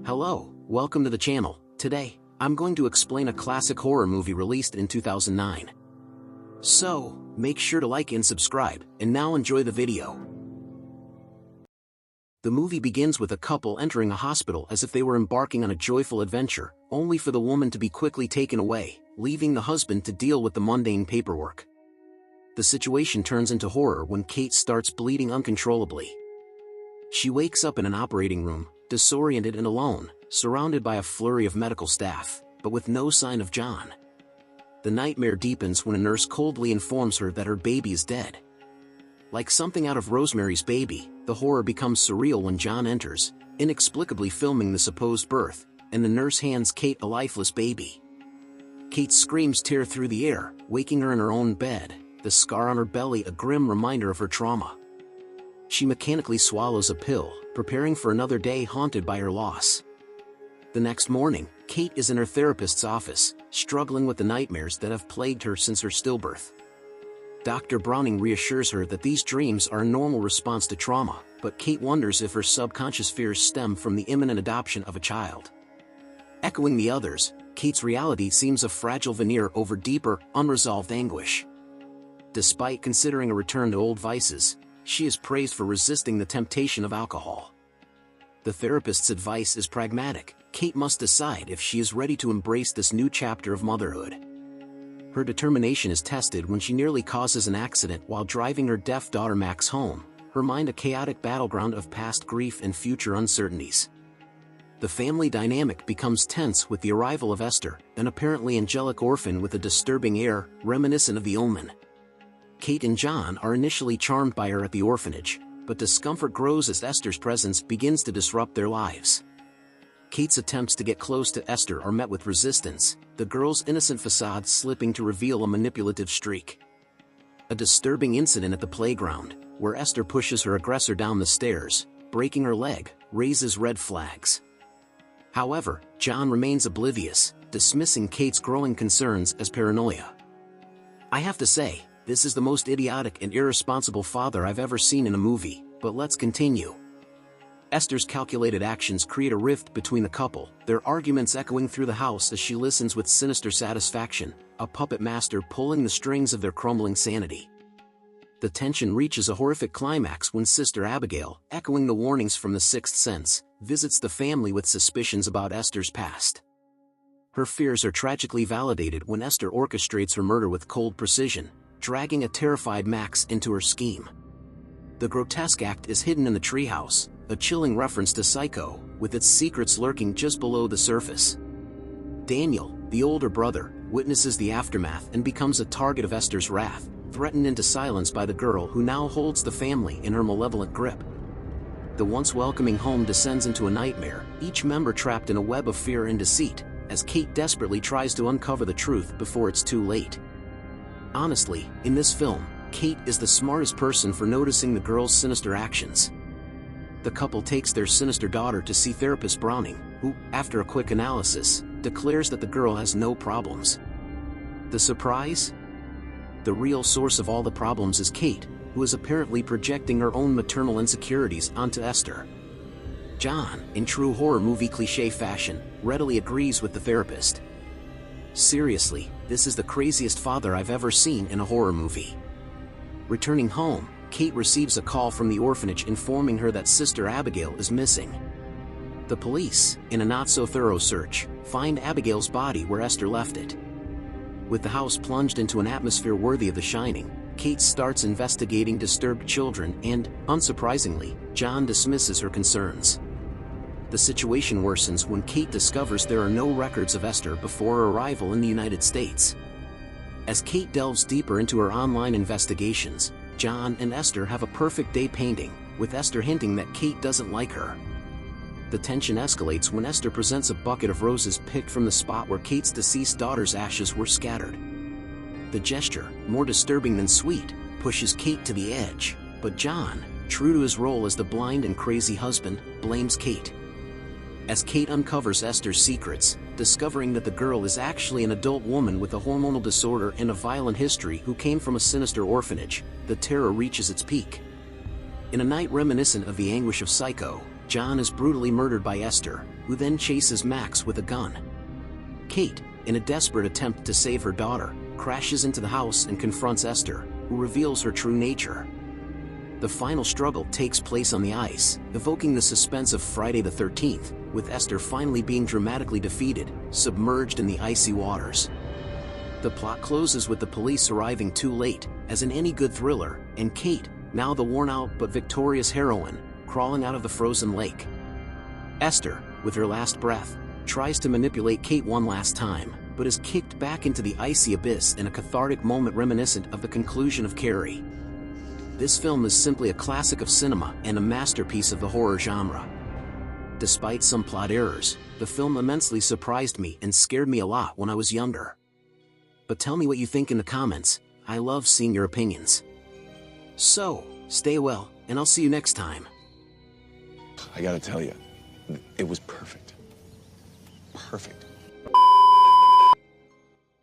Hello, welcome to the channel. Today, I'm going to explain a classic horror movie released in 2009. So, make sure to like and subscribe, and now enjoy the video. The movie begins with a couple entering a hospital as if they were embarking on a joyful adventure, only for the woman to be quickly taken away, leaving the husband to deal with the mundane paperwork. The situation turns into horror when Kate starts bleeding uncontrollably. She wakes up in an operating room, disoriented and alone, surrounded by a flurry of medical staff, but with no sign of John. The nightmare deepens when a nurse coldly informs her that her baby is dead. Like something out of Rosemary's Baby, the horror becomes surreal when John enters, inexplicably filming the supposed birth, and the nurse hands Kate a lifeless baby. Kate's screams tear through the air, waking her in her own bed, the scar on her belly a grim reminder of her trauma. She mechanically swallows a pill, preparing for another day haunted by her loss. The next morning, Kate is in her therapist's office, struggling with the nightmares that have plagued her since her stillbirth. Dr. Browning reassures her that these dreams are a normal response to trauma, but Kate wonders if her subconscious fears stem from the imminent adoption of a child. Echoing the others, Kate's reality seems a fragile veneer over deeper, unresolved anguish. Despite considering a return to old vices, she is praised for resisting the temptation of alcohol. The therapist's advice is pragmatic. Kate must decide if she is ready to embrace this new chapter of motherhood. Her determination is tested when she nearly causes an accident while driving her deaf daughter Max home, her mind a chaotic battleground of past grief and future uncertainties. The family dynamic becomes tense with the arrival of Esther, an apparently angelic orphan with a disturbing air, reminiscent of The Omen. Kate and John are initially charmed by her at the orphanage, but discomfort grows as Esther's presence begins to disrupt their lives. Kate's attempts to get close to Esther are met with resistance, the girl's innocent facade slipping to reveal a manipulative streak. A disturbing incident at the playground, where Esther pushes her aggressor down the stairs, breaking her leg, raises red flags. However, John remains oblivious, dismissing Kate's growing concerns as paranoia. I have to say, this is the most idiotic and irresponsible father I've ever seen in a movie, but let's continue. Esther's calculated actions create a rift between the couple, their arguments echoing through the house as she listens with sinister satisfaction, a puppet master pulling the strings of their crumbling sanity. The tension reaches a horrific climax when Sister Abigail, echoing the warnings from The Sixth Sense, visits the family with suspicions about Esther's past. Her fears are tragically validated when Esther orchestrates her murder with cold precision, dragging a terrified Max into her scheme. The grotesque act is hidden in the treehouse, a chilling reference to Psycho, with its secrets lurking just below the surface. Daniel, the older brother, witnesses the aftermath and becomes a target of Esther's wrath, threatened into silence by the girl who now holds the family in her malevolent grip. The once welcoming home descends into a nightmare, each member trapped in a web of fear and deceit, as Kate desperately tries to uncover the truth before it's too late. Honestly, in this film, Kate is the smartest person for noticing the girl's sinister actions. The couple takes their sinister daughter to see therapist Browning, who, after a quick analysis, declares that the girl has no problems. The surprise? The real source of all the problems is Kate, who is apparently projecting her own maternal insecurities onto Esther. John, in true horror movie cliché fashion, readily agrees with the therapist. Seriously, this is the craziest father I've ever seen in a horror movie. Returning home, Kate receives a call from the orphanage informing her that Sister Abigail is missing. The police, in a not-so-thorough search, find Abigail's body where Esther left it. With the house plunged into an atmosphere worthy of The Shining, Kate starts investigating disturbed children and, unsurprisingly, John dismisses her concerns. The situation worsens when Kate discovers there are no records of Esther before her arrival in the United States. As Kate delves deeper into her online investigations, John and Esther have a perfect day painting, with Esther hinting that Kate doesn't like her. The tension escalates when Esther presents a bucket of roses picked from the spot where Kate's deceased daughter's ashes were scattered. The gesture, more disturbing than sweet, pushes Kate to the edge, but John, true to his role as the blind and crazy husband, blames Kate. As Kate uncovers Esther's secrets, discovering that the girl is actually an adult woman with a hormonal disorder and a violent history who came from a sinister orphanage, the terror reaches its peak. In a night reminiscent of the anguish of Psycho, John is brutally murdered by Esther, who then chases Max with a gun. Kate, in a desperate attempt to save her daughter, crashes into the house and confronts Esther, who reveals her true nature. The final struggle takes place on the ice, evoking the suspense of Friday the 13th, with Esther finally being dramatically defeated, submerged in the icy waters. The plot closes with the police arriving too late, as in any good thriller, and Kate, now the worn-out but victorious heroine, crawling out of the frozen lake. Esther, with her last breath, tries to manipulate Kate one last time, but is kicked back into the icy abyss in a cathartic moment reminiscent of the conclusion of Carrie. This film is simply a classic of cinema and a masterpiece of the horror genre. Despite some plot errors, the film immensely surprised me and scared me a lot when I was younger. But tell me what you think in the comments. I love seeing your opinions. So, stay well, and I'll see you next time. I gotta tell you, it was perfect. Perfect.